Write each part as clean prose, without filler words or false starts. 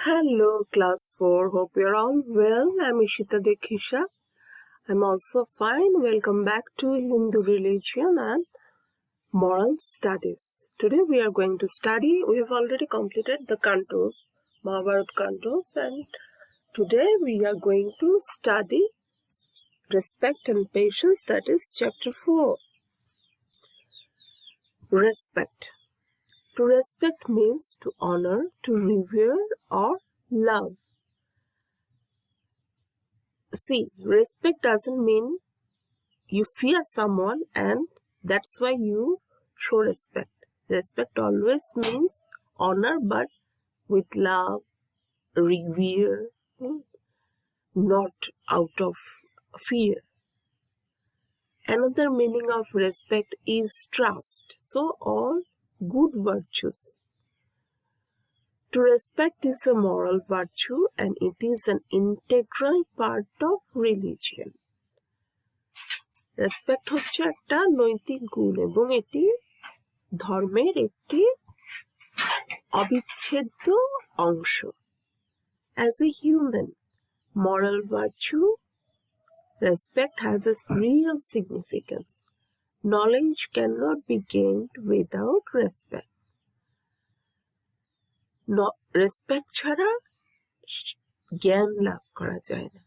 Hello, class 4. Hope you're all well. I'm Ishita Dekhisha. I'm also fine. Welcome back to Hindu Religion and Moral Studies. Today we are going to study, we have already completed the cantos, Mahabharata cantos, and today we are going to study Respect and Patience, that is chapter 4. Respect. To respect means to honor, to revere or love. See, respect doesn't mean you fear someone and that's why you show respect. Respect always means honor, but with love, revere, not out of fear. Another meaning of respect is trust. So all good virtues. To respect is a moral virtue and it is an integral part of religion. Respect হচ্ছে একটা নৈতিক গুণ এবং এটি ধর্মের একটি অবিচ্ছেদ্য অংশ। As a human moral virtue, respect has a real significance. Knowledge cannot be gained without respect. Respect ছাড়া জ্ঞান লাভ করা যায় না।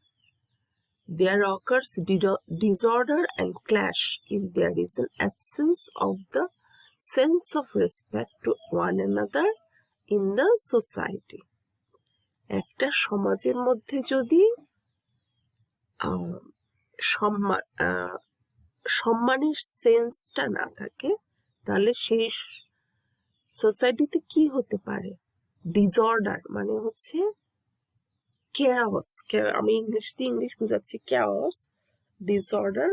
There occurs disorder and clash if there is an absence of the sense of respect to one another in the society. একটা সমাজের মধ্যে যদি সম্মানের সেন্সটা না থাকে তাহলে সেই সোসাইটিতে কি হতে পারে? ডিসঅর্ডার মানে হচ্ছে chaos, আমি ইংলিশ বুঝাচ্ছি, chaos, disorder,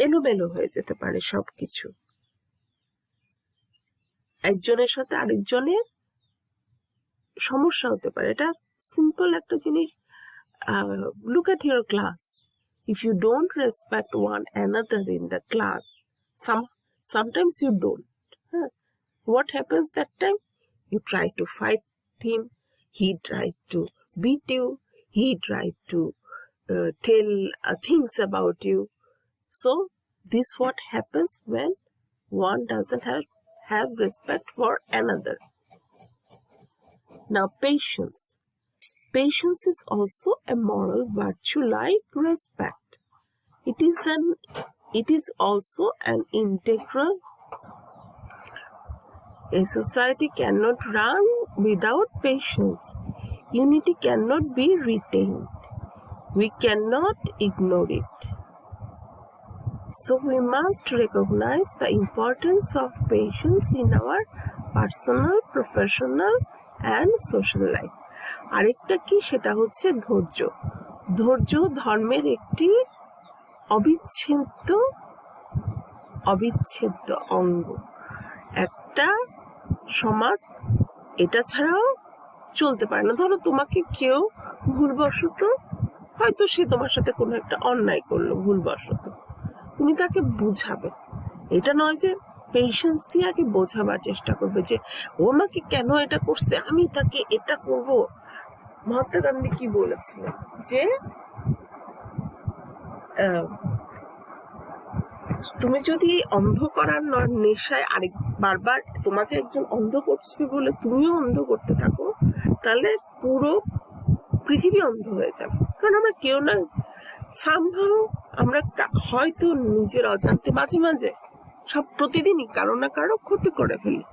এলোমেলো হয়ে যেতে পারে সবকিছু। একজনের সাথে আরেকজনের সমস্যা হতে পারে। এটা সিম্পল একটা জিনিস। Look at your class. If you don't respect one another in the class, sometimes you don't. What happens that time? You try to fight him. He tried to beat you. He tried to tell things about you. So this what happens when one doesn't have respect for another. Now patience. Patience is also a moral virtue like respect. It is also an integral. A society cannot run without patience. Unity cannot be retained. We cannot ignore it. So we must recognize the importance of patience in our personal, professional and social life. আরেকটা কি, সেটা হচ্ছে ধৈর্য। ধৈর্য ধর্মের একটি অবিচ্ছেদ্য অঙ্গ। একটা সমাজ এটা ছাড়াও চলতে পারে না। ধরো তোমাকে কেউ ভুলবশত, হয়তো সে তোমার সাথে কোনো একটা অন্যায় করলো ভুলবশত, তুমি তাকে বুঝাবে। এটা নয় যে পেশেন্স দিয়ে আগে বোঝাবার চেষ্টা করবে যে ও আমাকে কেন এটা করছে, আমি তাকে এটা করব। মহাত্মা গান্ধী কি বলেছিলেন যে তুমি যদি অন্ধ করার নেশায় বারবার তোমাকে একজন অন্ধ করছে বলে তুমিও অন্ধ করতে থাকো, তাহলে পুরো পৃথিবী অন্ধ হয়ে যাবে। কারণ আমরা কেউ না সামহাও আমরা হয়তো নিজের অজান্তে মাঝে মাঝে প্রতিদিনই কারো না কারো ক্ষতি করে ফেলি।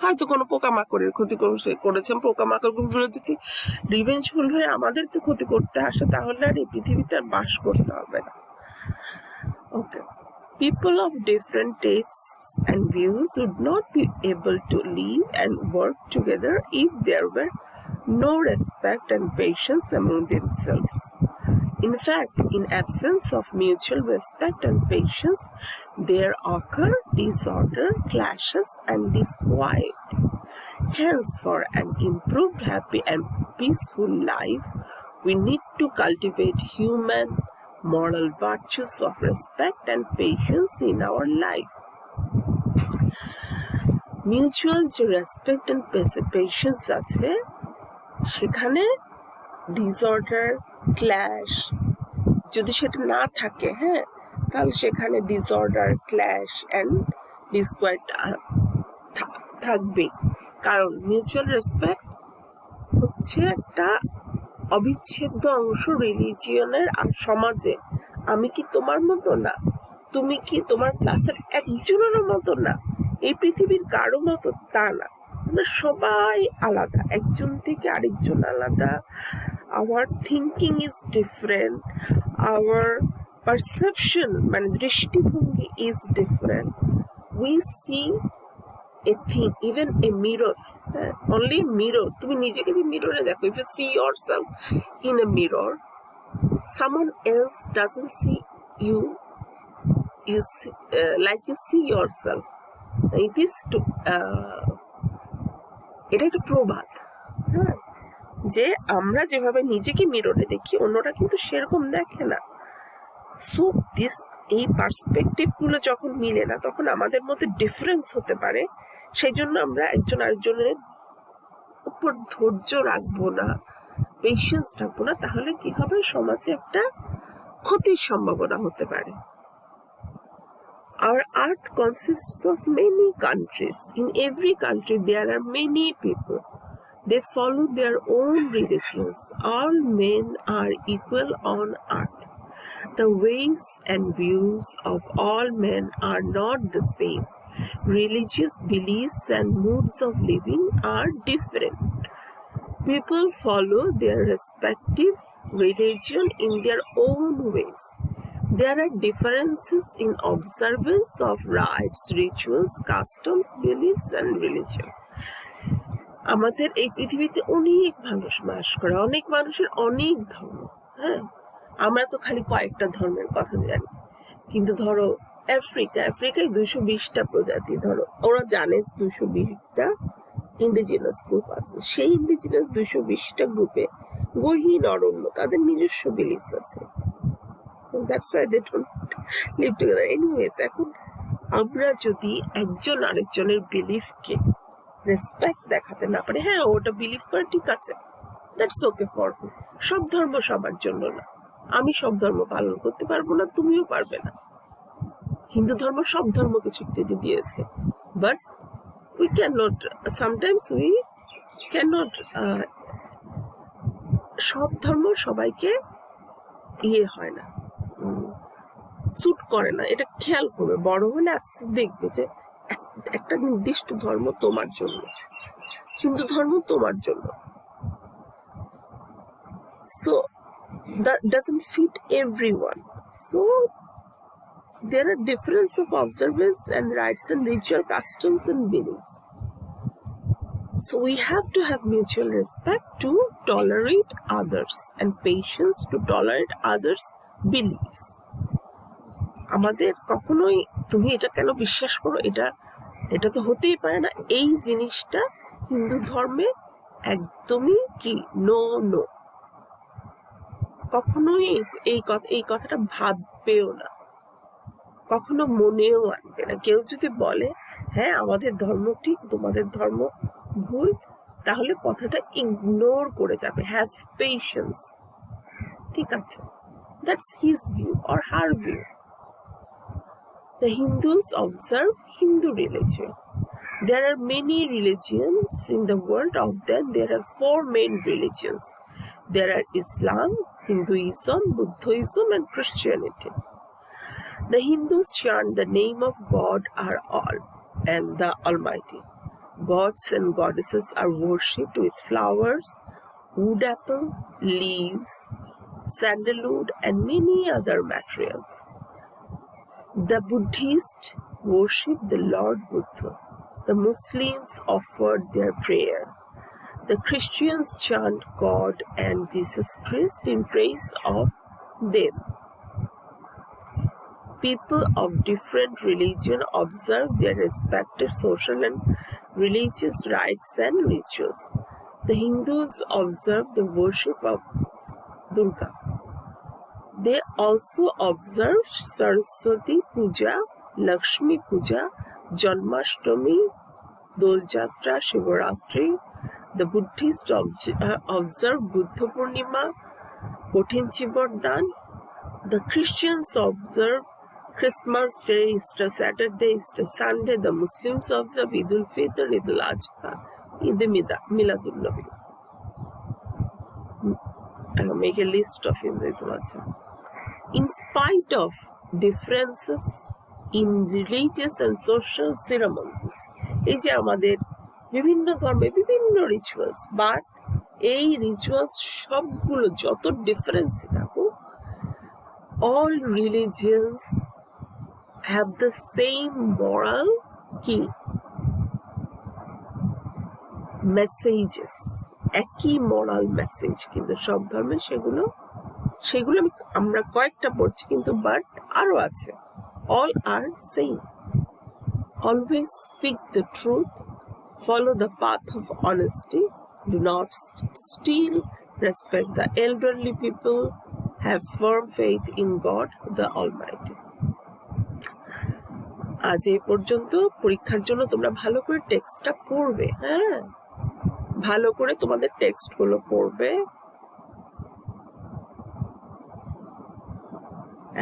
হয়তো কোনো পোকামাকড়ের ক্ষতি করেছেন, পোকামাকড়গুলো যদি রিভেঞ্জফুল হয়ে আমাদেরকে ক্ষতি করতে আসে তাহলে আর এই পৃথিবীতে আর বাস করতে হবে না। ওকে, people of different tastes and views would not be able to live and work together if there were no respect and patience among themselves. In fact, in absence of mutual respect and patience, there occur disorder, clashes, and disquiet. Hence, for an improved, happy, and peaceful life, we need to cultivate human moral virtues of respect and patience in our life. Mutual যে respect and patience আছে, সেখানে disorder, clash, যদি সেটা না থাকে, হ্যাঁ, তাহলে সেখানে ডিসঅর্ডার, ক্ল্যাশ অ্যান্ড ডিসকোয়াইট থাকবে। কারণ মিউচুয়াল রেসপেক্ট হচ্ছে একটা অবিচ্ছেদ্য অংশ রিলিজিয়নের আর সমাজে। আমি কি তোমার মতো না, তুমি কি তোমার ক্লাসের একজনেরও মতো না, এই পৃথিবীর কারো মতো তা না, আমরা সবাই আলাদা, একজন থেকে আরেকজন আলাদা। Our thinking is different, our perception মানে দৃষ্টিভঙ্গি is different. We see a thing, even a mirror, only mirror, তুমি নিজেকে যে মিররে দেখো, if you see yourself in a mirror, someone else doesn't see you see, like you see yourself. It is to এটা একটা প্রবাদ, হ্যাঁ, যে আমরা যেভাবে নিজেকে মিররে দেখি অন্যরা কিন্তু সেরকম দেখে না। সো দিস এই পার্সপেক্টিভ গুলো যখন মিলে না, তখন আমাদের মধ্যে ডিফারেন্স হতে পারে। সেই জন্য আমরা একজন আরেকজনের উপর ধৈর্য রাখবো না, পেশেন্স রাখবো না, তাহলে কি হবে, সমাজে একটা ক্ষতির সম্ভাবনা হতে পারে। Our earth consists of many countries. In every country there are many people. They follow their own religions. All men are equal on earth. The ways and views of all men are not the same. Religious beliefs and modes of living are different. People follow their respective religion in their own ways. There are differences in observance of rites, rituals, customs, beliefs and religion. আমাদের এই পৃথিবীতে অনেক মানুষ বাস করে, অনেক মানুষের অনেক ধর্ম, হ্যাঁ, আমরা তো খালি কয়েকটা ধর্মের কথা জানি, কিন্তু ধরো আফ্রিকায় 220টা প্রজাতি, ধরো ওরা জানে 220টা ইন্ডিজিনাস গ্রুপ আছে, সেই ইন্ডিজিনাস 220টা গ্রুপে গহীন অরণ্য, তাদের নিজস্ব বিলিফস আছে। That's why they don't live together. Anyways, এখন আমরা যদি একজন আরেকজনের বিলিফকে রেসপেক্ট দেখাতে না পারি, হ্যাঁ ওটা বিলিভ করে ঠিক আছে, দ্যাটস ওকে ফর মি। সব ধর্ম সবার জন্য না, আমি সব ধর্ম পালন করতে পারবো না, তুমিও পারবে না। হিন্দু ধর্ম সব ধর্মকে স্বীকৃতি দিয়েছে, but we can not, sometimes we can not, সব ধর্ম সবাইকে হয় না, স্যুট করে না, এটা খেয়াল করবে। বড় হলে আস্তে দেখবে যে একটা নির্দিষ্ট ধর্ম তোমার জন্য, হিন্দু ধর্ম তোমার জন্য, so that doesn't fit everyone. So there are difference of observance and rites and ritual customs and beliefs. So we have to have mutual respect to tolerate others and patience to tolerate others' beliefs. আমাদের কখনোই তুমি এটা কেন বিশ্বাস করো, এটা তো হতেই পারে না, এই জিনিসটা হিন্দু ধর্মে একদমই কি নো, কখনোই এই কথাটা ভাববেও না, কখনো মনেও আনবে না। কেউ যদি বলে হ্যাঁ আমাদের ধর্ম ঠিক তোমাদের ধর্ম ভুল, তাহলে কথাটা ইগনোর করে যাবে, হ্যাভ পেশেন্স, ঠিক আছে, that's his view or her view. The Hindus observe Hindu religion. There are many religions in the world. Of them, there are 4 main religions. There are Islam, Hinduism, Buddhism, and Christianity. The Hindus chant the name of God are all and the Almighty. Gods and goddesses are worshipped with flowers, wood apple, leaves, sandalwood, and many other materials. The Buddhists worship the Lord Buddha. The Muslims offer their prayer. The Christians chant God and Jesus Christ in praise of them. People of different religion observe their respective social and religious rites and rituals. The Hindus observe the worship of Durga. They also observe Saraswati Puja, Lakshmi Puja, Janmashtami, Dol Jatra, Shivaratri. The Buddhists observe Buddha Purnima, Kothin Chibordhan. The Christians observe Christmas Day, Easter Saturday, Easter Sunday. The Muslims observe Eid ul-Fitr, Eid al-Adha, Eid Miladul Nabi. I'll make a list of Hinduism. In spite of differences in religious and social ceremonies, এই যে আমাদের বিভিন্ন ধর্মে বিভিন্ন rituals, but এই rituals সবগুলো যত difference থাকুক, all religions have the same moral কি মেসেজেস, একই মোরাল মেসেজ কিন্তু সব ধর্মে। সেগুলো আমরা কয়েকটা পড়ছি কিন্তু, বাট আরো আছে। All are same. Always speak the truth, follow the path of honesty, do not steal, respect the elderly people, have firm faith in God the almighty. আজ এই পর্যন্ত। পরীক্ষার জন্য তোমরা ভালো করে টেক্সটটা পড়বে, হ্যাঁ, ভালো করে তোমাদের টেক্সট গুলো পড়বে।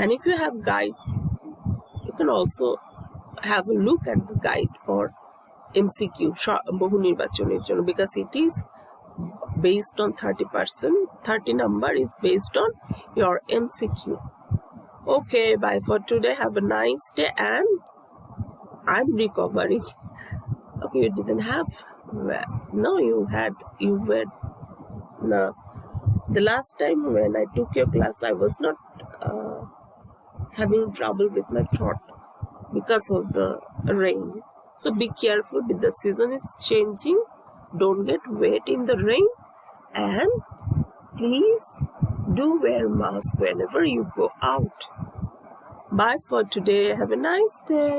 And if you have guide, you can also have a look at the guide for MCQ, বহু নির্বাচনের জন্য, because it is based on 30%. 30 number is based on your MCQ. Okay, bye for today. Have a nice day, and I'm recovering. Okay, you didn't have. No, you were. No, the last time when I took your class, I was not having trouble with my throat because of the rain. So be careful, with the season is changing. Don't get wet in the rain, and please do wear mask whenever you go out. Bye for today. Have a nice day.